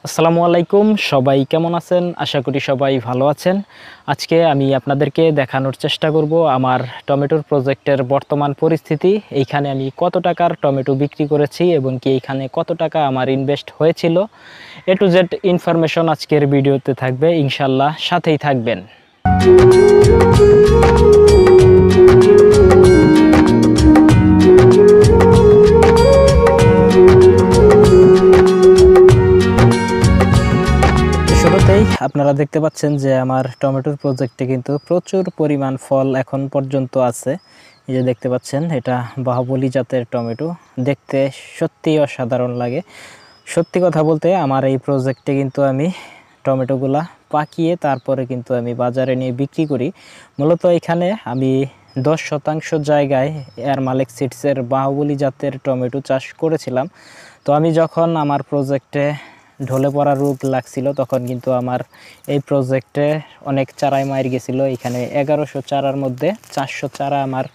আসসালামু আলাইকুম, সবাই কেমন আছেন? আশা করি সবাই ভালো আছেন। আজকে আমি আপনাদেরকে দেখানোর চেষ্টা করব আমার টমেটোর প্রজেক্টের বর্তমান পরিস্থিতি। এইখানে আমি কত টাকার টমেটো বিক্রি করেছি এবং কি এইখানে কত টাকা আমার ইনভেস্ট হয়েছিল, এ টু জেড ইনফরমেশন আজকের ভিডিওতে থাকবে। ইনশাল্লাহ সাথেই থাকবেন। আপনারা দেখতে পাচ্ছেন যে আমার টমেটোর প্রজেক্টে কিন্তু প্রচুর পরিমাণ ফল এখন পর্যন্ত আছে। এই যে দেখতে পাচ্ছেন, এটা বাহুবলী জাতের টমেটো, দেখতে সত্যিই অসাধারণ লাগে। সত্যি কথা বলতে আমার এই প্রজেক্টে কিন্তু আমি টমেটোগুলা পাকিয়ে তারপরে কিন্তু আমি বাজারে নিয়ে বিক্রি করি। মূলত এখানে আমি 10% জায়গায় এয়ার মালিক সিডসের বাহুবলী জাতের টমেটো চাষ করেছিলাম। তো আমি যখন আমার প্রজেক্টে ঢলে পড়া রোগ লাগছিল তখন কিন্তু আমার এই প্রজেক্টে অনেক চারাই মার গেছিলো। এখানে 1100 চারার মধ্যে 400 চারা আমার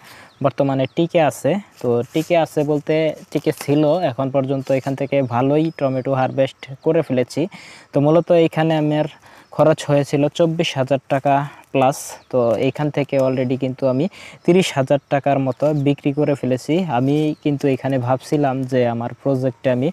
বর্তমানে টিকে আছে। তো টিকে আছে বলতে টিকে ছিল, এখন পর্যন্ত এখান থেকে ভালোই টমেটো হারভেস্ট করে ফেলেছি। তো মূলত এখানে আমার খরচ হয়েছিল 24,000 টাকা প্লাস। তো এইখান থেকে অলরেডি কিন্তু আমি 30,000 টাকার মতো বিক্রি করে ফেলেছি। আমি কিন্তু এখানে ভাবছিলাম যে আমার প্রজেক্টে আমি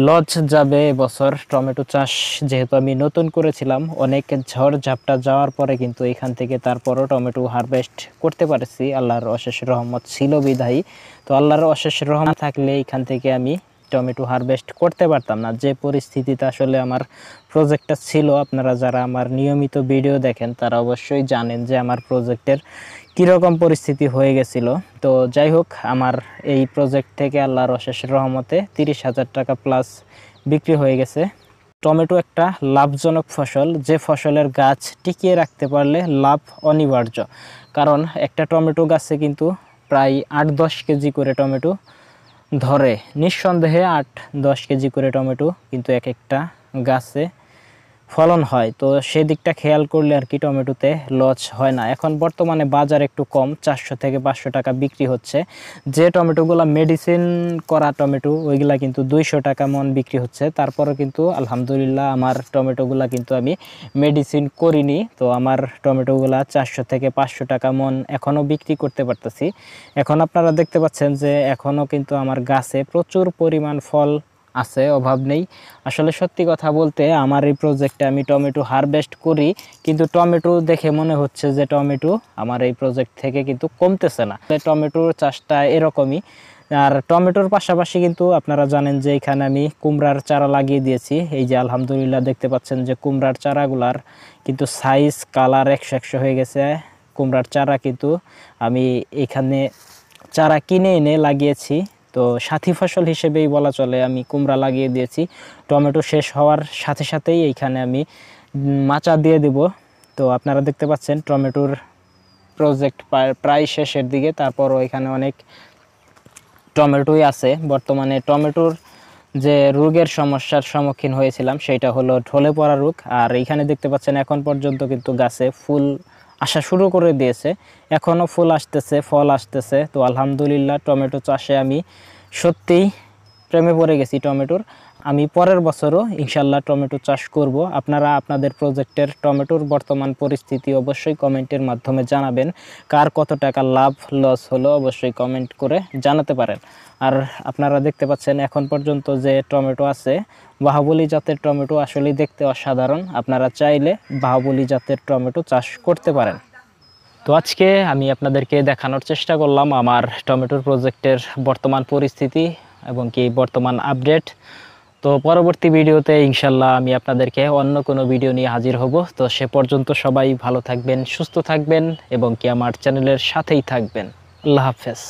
লস যাবে এবছর টমেটো চাষ, যেহেতু আমি নতুন করেছিলাম। অনেক ঝড় ঝাপটা যাওয়ার পরে কিন্তু এখান থেকে তারপরও টমেটো হারভেস্ট করতে পারছি, আল্লাহর অশেষ রহমত ছিল বিধায়ী। তো আল্লাহর অশেষ রহমত থাকলে এখান থেকে আমি টমেটো হারভেস্ট করতে পারতাম না, যে পরিস্থিতিতে আসলে আমার প্রজেক্টটা ছিল। আপনারা যারা আমার নিয়মিত ভিডিও দেখেন তারা অবশ্যই জানেন যে আমার প্রজেক্টের কীরকম পরিস্থিতি হয়ে গেছিল। তো যাই হোক, আমার এই প্রজেক্ট থেকে আল্লাহর অশেষ রহমতে 30,000 টাকা প্লাস বিক্রি হয়ে গেছে। টমেটো একটা লাভজনক ফসল, যে ফসলের গাছ টিকিয়ে রাখতে পারলে লাভ অনিবার্য। কারণ একটা টমেটো গাছে কিন্তু প্রায় 8-10 কেজি করে টমেটো ধরে, নিঃসন্দেহে 8-10 কেজি করে টমেটো কিন্তু এক একটা গাছে ফলন হয়। তো সেদিকটা খেয়াল করলে আর কি টমেটোতে লস হয় না। এখন বর্তমানে বাজার একটু কম, 400 থেকে 500 টাকা বিক্রি হচ্ছে। যে টমেটোগুলো মেডিসিন করা টমেটো ওইগুলা কিন্তু 200 টাকা মন বিক্রি হচ্ছে। তারপরে কিন্তু আলহামদুলিল্লাহ আমার টমেটোগুলা কিন্তু আমি মেডিসিন করিনি। তো আমার টমেটোগুলা 400 থেকে 500 টাকা মন এখনও বিক্রি করতে পারতেছি। এখন আপনারা দেখতে পাচ্ছেন যে এখনও কিন্তু আমার গাছে প্রচুর পরিমাণ ফল আছে, অভাব নেই। আসলে সত্যি কথা বলতে আমার এই প্রজেক্টে আমি টমেটো হারভেস্ট করি, কিন্তু টমেটো দেখে মনে হচ্ছে যে টমেটো আমার এই প্রজেক্ট থেকে কিন্তু কমতেছে না। টমেটোর চাষটা এরকমই। আর টমেটোর পাশাপাশি কিন্তু আপনারা জানেন যে এখানে আমি কুমড়ার চারা লাগিয়ে দিয়েছি। এই যে আলহামদুলিল্লাহ দেখতে পাচ্ছেন যে কুমড়ার চারাগুলার কিন্তু সাইজ কালার 100 হয়ে গেছে। কুমড়ার চারা কিন্তু আমি এখানে চারা কিনে এনে লাগিয়েছি। তো সাথী ফসল হিসেবেই বলা চলে, আমি কুমড়া লাগিয়ে দিয়েছি। টমেটো শেষ হওয়ার সাথে সাথেই এইখানে আমি মাচা দিয়ে দেব। তো আপনারা দেখতে পাচ্ছেন টমেটোর প্রজেক্ট প্রায় শেষের দিকে, তারপরও এখানে অনেক টমেটোই আছে। বর্তমানে টমেটোর যে রোগের সমস্যার সম্মুখীন হয়েছিলাম সেটা হলো ঢলে পড়া রোগ। আর এইখানে দেখতে পাচ্ছেন এখন পর্যন্ত কিন্তু গাছে ফুল আসা শুরু করে দিয়েছে, এখনও ফুল আসতেছে, ফল আসতেছে। তো আলহামদুলিল্লাহ টমেটো চাষে আমি সত্যিই প্রেমে পড়ে গেছি টমেটোর। আমি পরের বছরও ইনশাল্লাহ টমেটো চাষ করব। আপনারা আপনাদের প্রজেক্টের টমেটোর বর্তমান পরিস্থিতি অবশ্যই কমেন্টের মাধ্যমে জানাবেন। কার কত টাকা লাভ লস হলো অবশ্যই কমেন্ট করে জানাতে পারেন। আর আপনারা দেখতে পাচ্ছেন এখন পর্যন্ত যে টমেটো আছে বাহুবলী জাতের টমেটো, আসলেই দেখতে অসাধারণ। আপনারা চাইলে বাহুবলী জাতের টমেটো চাষ করতে পারেন। তো আজকে আমি আপনাদেরকে দেখানোর চেষ্টা করলাম আমার টমেটোর প্রজেক্টের বর্তমান পরিস্থিতি এবং কি বর্তমান আপডেট। তো পরবর্তী ভিডিওতে ইনশাল্লাহ আমি আপনাদেরকে অন্য কোনো ভিডিও নিয়ে হাজির হব। তো সে পর্যন্ত সবাই ভালো থাকবেন, সুস্থ থাকবেন এবং কি আমার চ্যানেলের সাথেই থাকবেন। আল্লাহ হাফেজ।